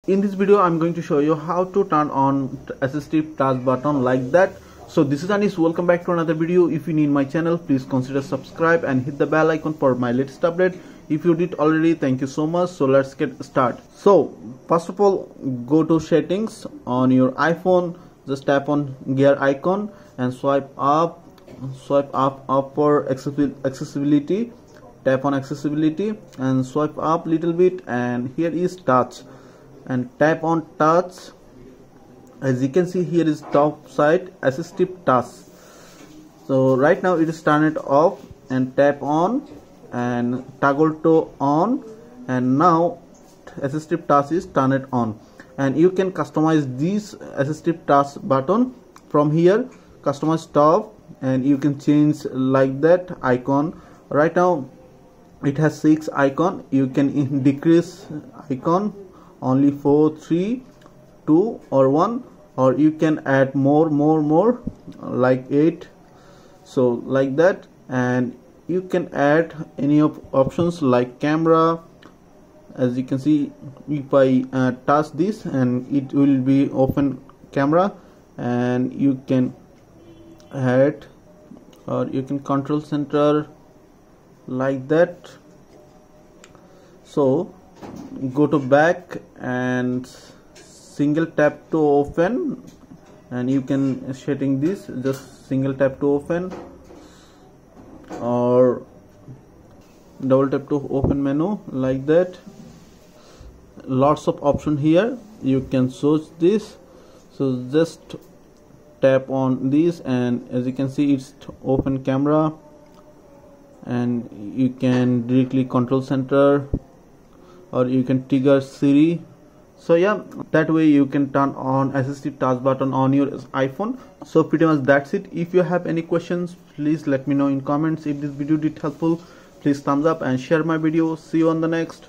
In this video I'm going to show you how to turn on assistive task button like that. So this is Anis, welcome back to another video. If you need my channel, please consider subscribe and hit the bell icon for my latest update. If you did already, thank you so much. So let's get started. So first of all, go to settings on your iPhone, just tap on gear icon and swipe up for accessibility. Tap on accessibility and swipe up little bit, and here is touch, and tap on touch. As you can see, here is top side assistive touch. So right now it is turned off, and tap on and toggle to on, and now assistive touch is turned on. And you can customize this assistive touch button from here, customize top, and you can change like that icon. Right now it has 6 icon. You can decrease icon only 4, 3, 2 or 1, or you can add more like 8, so like that. And you can add any of options like camera. As you can see, if I touch this, and it will be open camera, and you can add, or you can control center like that. So go to back and single tap to open, and you can setting this, just single tap to open or double tap to open menu like that. Lots of option here, you can search this. So just tap on this, and as you can see, it's open camera, and you can directly control center, or you can trigger Siri. So yeah, that way you can turn on assistive touch button on your iPhone. So pretty much that's it. If you have any questions, please let me know in comments. If this video did helpful, please thumbs up and share my video. See you on the next.